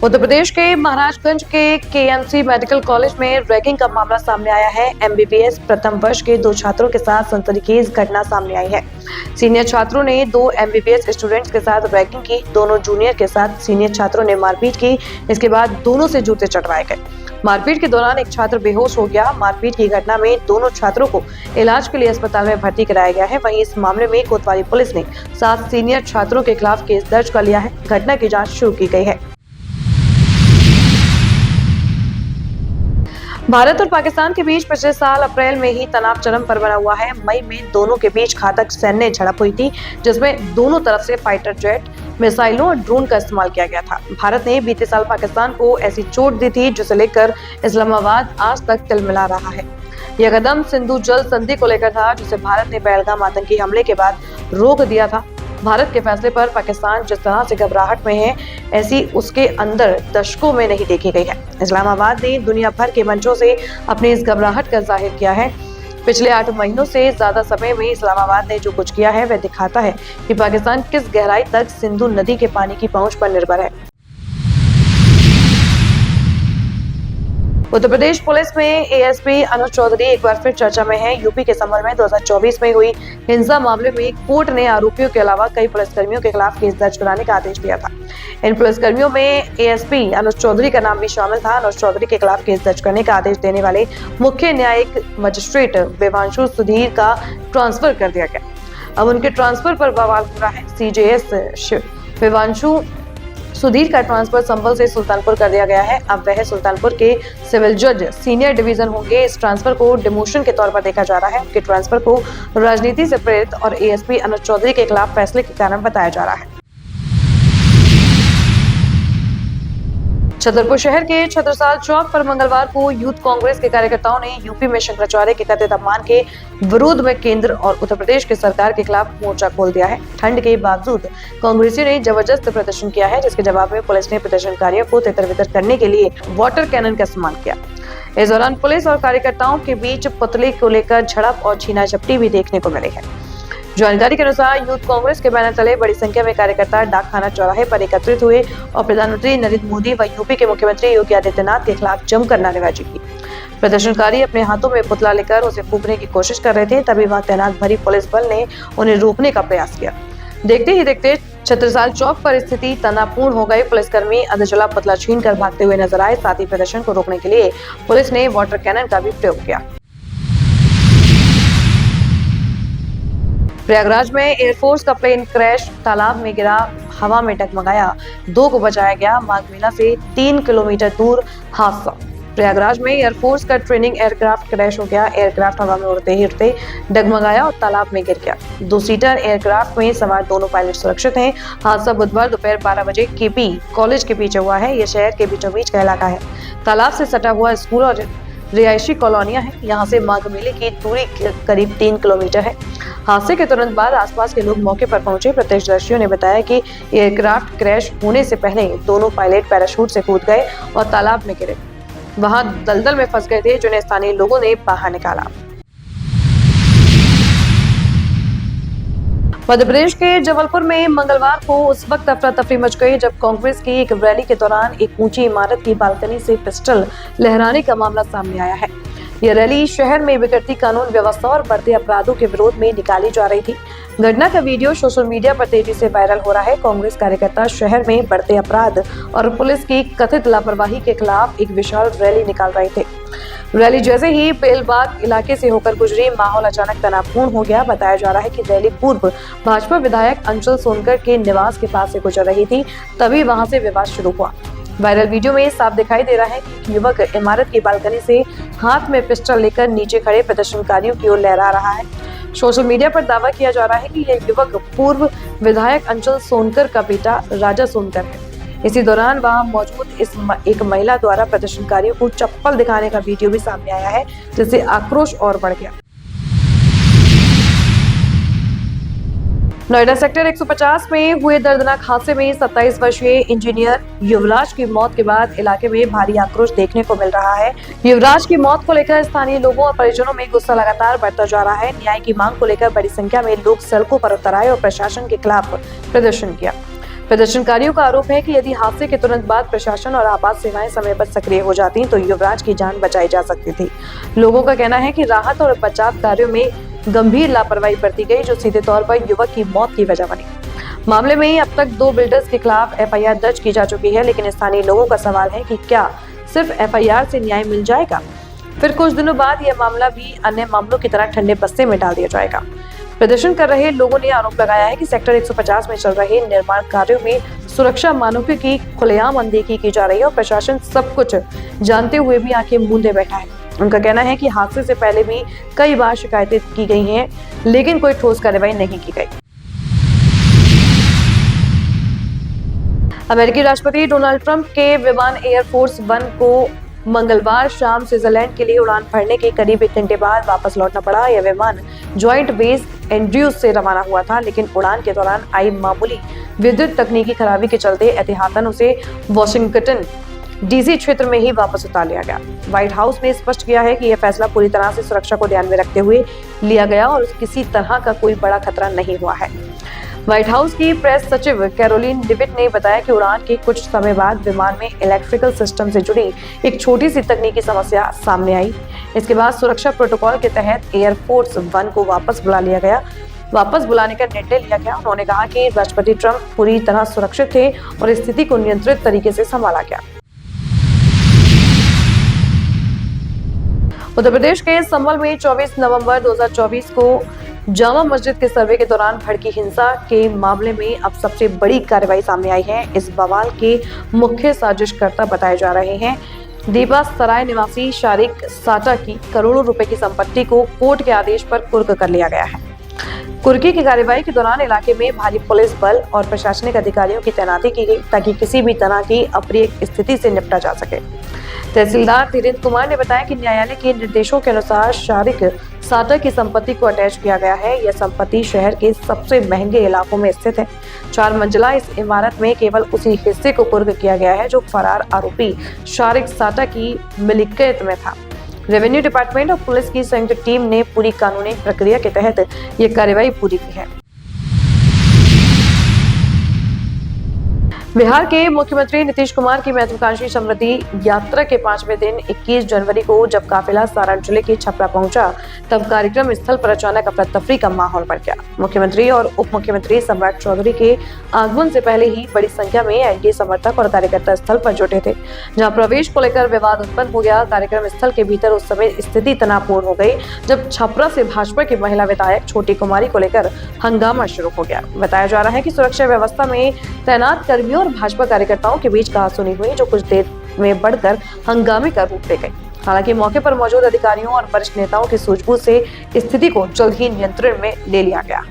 उत्तर प्रदेश के महाराजगंज के KMC medical college में रैगिंग का मामला सामने आया है। एमबीबीएस प्रथम वर्ष के 2 छात्रों के साथ सनसनीखेज घटना सामने आई है। सीनियर छात्रों ने 2 एमबीबीएस स्टूडेंट्स के साथ रैगिंग की। दोनों जूनियर के साथ सीनियर छात्रों ने मारपीट की। इसके बाद दोनों से जूते चटवाए गए। मारपीट के दौरान एक छात्र बेहोश हो गया। मारपीट की घटना में दोनों छात्रों को इलाज के लिए अस्पताल में भर्ती कराया गया है। वहीं इस मामले में कोतवाली पुलिस ने 7 सीनियर छात्रों के खिलाफ केस दर्ज कर लिया है। घटना की जाँच शुरू की गई है। भारत और पाकिस्तान के बीच पिछले साल अप्रैल में ही तनाव चरम पर बना हुआ है। मई में दोनों के बीच घातक सैन्य झड़प हुई थी, जिसमें दोनों तरफ से फाइटर जेट, मिसाइलों और ड्रोन का इस्तेमाल किया गया था। भारत ने बीते साल पाकिस्तान को ऐसी चोट दी थी जिसे लेकर इस्लामाबाद आज तक तिलमिला रहा है। यह कदम सिंधु जल संधि को लेकर था, जिसे भारत ने पहलगाम आतंकी हमले के बाद रोक दिया था। भारत के फैसले पर पाकिस्तान जिस तरह से घबराहट में है, ऐसी उसके अंदर दशकों में नहीं देखी गई है। इस्लामाबाद ने दुनिया भर के मंचों से अपनी इस घबराहट का जाहिर किया है। पिछले 8 महीनों से ज्यादा समय में इस्लामाबाद ने जो कुछ किया है वह दिखाता है कि पाकिस्तान किस गहराई तक सिंधु नदी के पानी की पहुंच पर निर्भर है। उत्तर प्रदेश पुलिस में एएसपी अनुज चौधरी एक बार फिर चर्चा में है। यूपी के संभल में 2024 में हुई हिंसा मामले में कोर्ट ने आरोपियों के अलावा कई पुलिसकर्मियों के खिलाफ केस दर्ज कराने का आदेश दिया था। इन पुलिसकर्मियों में एएसपी अनुज चौधरी का नाम भी शामिल था। अनुज चौधरी के खिलाफ केस दर्ज करने का आदेश देने वाले मुख्य न्यायिक मजिस्ट्रेट विवांशु सुधीर का ट्रांसफर कर दिया गया। अब उनके ट्रांसफर पर बवाल हो रहा है। सीजेएस विवांशु सुधीर का ट्रांसफर संभल से सुल्तानपुर कर दिया गया है। अब वह सुल्तानपुर के सिविल जज सीनियर डिवीजन होंगे। इस ट्रांसफर को डिमोशन के तौर पर देखा जा रहा है। उनके ट्रांसफर को राजनीति से प्रेरित और एएसपी अनुज चौधरी के खिलाफ फैसले के कारण बताया जा रहा है। छतरपुर शहर के छत्रसाल चौक पर मंगलवार को यूथ कांग्रेस के कार्यकर्ताओं ने यूपी में शंकराचार्य के कथित अपमान के विरोध में केंद्र और उत्तर प्रदेश की सरकार के खिलाफ मोर्चा खोल दिया है। ठंड के बावजूद कांग्रेसियों ने जबरदस्त प्रदर्शन किया है, जिसके जवाब में पुलिस ने प्रदर्शनकारियों को तितर-बितर करने के लिए वाटर कैनन का इस्तेमाल किया। इस दौरान पुलिस और कार्यकर्ताओं के बीच पुतले को लेकर झड़प और छीना झपटी भी देखने को मिली है। जानकारी के अनुसार यूथ कांग्रेस के बैनर तले बड़ी संख्या में कार्यकर्ता डाकखाना चौराहे पर एकत्रित हुए और प्रधानमंत्री नरेंद्र मोदी व यूपी के मुख्यमंत्री योगी आदित्यनाथ के खिलाफ जमकर नारेबाजी की। प्रदर्शनकारी अपने हाथों में पुतला लेकर उसे फूंकने की कोशिश कर रहे थे, तभी वहां तैनात भरी पुलिस बल ने उन्हें रोकने का प्रयास किया। देखते ही देखते छत्रसाल चौक पर स्थिति तनावपूर्ण हो गई। पुलिसकर्मी अधजला पुतला छीनकर भागते हुए नजर आए। साथ ही प्रदर्शन को रोकने के लिए पुलिस ने वाटर कैनन का भी प्रयोग किया। प्रयागराज में एयरफोर्स का प्लेन क्रैश, तालाब में गिरा, हवा में डगमगाया, 2 को बचाया गया। माघ मेला से 3 किलोमीटर दूर हादसा। प्रयागराज में एयरफोर्स का ट्रेनिंग एयरक्राफ्ट क्रैश हो गया। एयरक्राफ्ट हवा में उड़ते ही उड़ते डगमगाया और तालाब में गिर गया। 2 सीटर एयरक्राफ्ट में सवार दोनों पायलट सुरक्षित हैं। हादसा बुधवार दोपहर 12 बजे केपी कॉलेज के पीछे हुआ है। यह शहर के बीचों बीच का इलाका है। तालाब से सटा हुआ स्कूल और रिहायशी कॉलोनियां हैं। यहाँ से माघ मेले की दूरी करीब 3 किलोमीटर है। हादसे के तुरंत बाद आसपास के लोग मौके पर पहुंचे। प्रत्यक्षदर्शियों ने बताया कि एयरक्राफ्ट क्रैश होने से पहले दोनों पायलट पैराशूट से कूद गए और तालाब में गिरे। वहां दलदल में फंस गए थे, जिन्हें स्थानीय लोगों ने बाहर निकाला। मध्य प्रदेश के जबलपुर में मंगलवार को उस वक्त अफरा तफरी मच गई जब कांग्रेस की एक रैली के दौरान एक ऊंची इमारत की बालकनी से पिस्टल लहराने का मामला सामने आया है। यह रैली शहर में बिगड़ती कानून व्यवस्था और बढ़ते अपराधों के विरोध में निकाली जा रही थी। घटना का वीडियो सोशल मीडिया पर तेजी से वायरल हो रहा है। कांग्रेस कार्यकर्ता शहर में बढ़ते अपराध और पुलिस की कथित लापरवाही के खिलाफ एक विशाल रैली निकाल रहे थे। रैली जैसे ही बेलबाग इलाके से होकर गुजरी, माहौल अचानक तनावपूर्ण हो गया। बताया जा रहा है कि रैली पूर्व भाजपा विधायक अंचल सोनकर के निवास के पास से गुजर रही थी, तभी वहां से विवाद शुरू हुआ। वायरल वीडियो में साफ दिखाई दे रहा है कि युवक इमारत की बालकनी से हाथ में पिस्टल लेकर नीचे खड़े प्रदर्शनकारियों की ओर लहरा रहा है। सोशल मीडिया पर दावा किया जा रहा है कि यह युवक पूर्व विधायक अंचल सोनकर का बेटा राजा सोनकर है। इसी दौरान वहां मौजूद एक महिला द्वारा प्रदर्शनकारियों को चप्पल दिखाने का वीडियो भी सामने आया है, जिससे आक्रोश और बढ़ गया। नोएडा सेक्टर 150 में हुए दर्दनाक हादसे में 27 वर्षीय इंजीनियर युवराज की मौत के बाद इलाके में भारी आक्रोश देखने को मिल रहा है। युवराज की मौत को लेकर स्थानीय लोगों और परिजनों में गुस्सा लगातार बढ़ता जा रहा है। न्याय की मांग को लेकर बड़ी संख्या में लोग सड़कों पर उतर आए और प्रशासन के खिलाफ प्रदर्शन किया। प्रदर्शनकारियों का आरोप है कि यदि हादसे के तुरंत बाद प्रशासन और आपात सेवाएं समय पर सक्रिय हो जाती तो युवराज की जान बचाई जा सकती थी। लोगों का कहना है कि राहत और बचाव कार्यों में गंभीर लापरवाही बरती गई, जो सीधे तौर पर युवक की मौत की वजह बनी। मामले में अब तक 2 बिल्डर्स के खिलाफ एफआईआर दर्ज की जा चुकी है, लेकिन स्थानीय लोगों का सवाल है कि क्या सिर्फ एफआईआर से न्याय मिल जाएगा? फिर कुछ दिनों बाद यह मामला भी अन्य मामलों की तरह ठंडे बस्ते में डाल दिया जाएगा। प्रदर्शन कर रहे लोगों ने आरोप लगाया है कि सेक्टर 150 में चल रहे निर्माण कार्यों में सुरक्षा मानकों की खुलेआम अनदेखी की जा रही है और प्रशासन सब कुछ जानते हुए भी आंखें मूंदे बैठा है। उनका कहना है कि हादसे से पहले भी कई बार शिकायतें की गई हैं, लेकिन कोई ठोस कार्रवाई नहीं की गई। अमेरिकी राष्ट्रपति डोनाल्ड ट्रंप के विमान एयरफोर्स 1 को मंगलवार शाम स्विट्जरलैंड के लिए उड़ान भरने के करीब 1 घंटे बाद वापस लौटना पड़ा। यह विमान जॉइंट बेस एंड्रयूज से रवाना हुआ था, लेकिन उड़ान के दौरान आई मामूली विद्युत तकनीकी खराबी के चलते एहतियातन उसे वॉशिंगटन डीसी क्षेत्र में ही वापस उतार लिया गया। व्हाइट हाउस ने स्पष्ट किया है कि यह फैसला पूरी तरह से सुरक्षा को ध्यान में रखते हुए लिया गया और किसी तरह का कोई बड़ा खतरा नहीं हुआ है। व्हाइट हाउस की प्रेस सचिव कैरोलिन लिविट ने बताया कि उड़ान के कुछ समय बाद विमान में इलेक्ट्रिकल सिस्टम से जुड़ी एक छोटी सी तकनीकी समस्या सामने आई। इसके बाद सुरक्षा प्रोटोकॉल के तहत एयरफोर्स 1 को वापस बुलाने का निर्णय लिया गया। उन्होंने कहा कि राष्ट्रपति ट्रंप पूरी तरह सुरक्षित थे और स्थिति को नियंत्रित तरीके से संभाला गया। उत्तर प्रदेश के संभल में 24 नवंबर 2024 को जामा मस्जिद के सर्वे के दौरान भड़की हिंसा के मामले में अब सबसे बड़ी कार्रवाई सामने आई है। इस बवाल के मुख्य साजिशकर्ता बताए जा रहे हैं दीपा सराय निवासी शारिक साटा की करोड़ों रुपए की संपत्ति को कोर्ट के आदेश पर कुर्क कर लिया गया है। कुर्की की कार्रवाई के दौरान इलाके में भारी पुलिस बल और प्रशासनिक अधिकारियों की तैनाती की गई ताकि किसी भी तरह की अप्रिय स्थिति से निपटा जा सके। तहसीलदार धीरेन्द्र कुमार ने बताया कि न्यायालय के निर्देशों के अनुसार शारिक साटा की संपत्ति को अटैच किया गया है। यह संपत्ति शहर के सबसे महंगे इलाकों में स्थित है। 4 मंजिला इस इमारत में केवल उसी हिस्से को कुर्क किया गया है जो फरार आरोपी शारिक साटा की मिल्कियत में था। रेवेन्यू डिपार्टमेंट और पुलिस की संयुक्त टीम ने पूरी कानूनी प्रक्रिया के तहत ये कार्रवाई पूरी की है। बिहार के मुख्यमंत्री नीतीश कुमार की महत्वाकांक्षी समृद्धि यात्रा के 5वें दिन 21 जनवरी को जब काफिला सारण जिले के छपरा पहुंचा, तब कार्यक्रम स्थल पर अचानक अफरा तफरी का माहौल बढ़ गया। मुख्यमंत्री और उप मुख्यमंत्री सम्राट चौधरी के आगमन से पहले ही बड़ी संख्या में एनडीए समर्थक और कार्यकर्ता स्थल पर जुटे थे, जहां प्रवेश को लेकर विवाद उत्पन्न हो गया। कार्यक्रम स्थल के भीतर उस समय स्थिति तनावपूर्ण हो गई जब छपरा से भाजपा की महिला विधायक छोटी कुमारी को लेकर हंगामा शुरू हो गया। बताया जा रहा है कि सुरक्षा व्यवस्था में तैनात कर्मियों और भाजपा कार्यकर्ताओं के बीच कहासुनी हुई, जो कुछ देर में बढ़कर हंगामे का रूप ले गई। हालांकि मौके पर मौजूद अधिकारियों और वरिष्ठ नेताओं की सूझबूझ से स्थिति को जल्द ही नियंत्रण में ले लिया गया।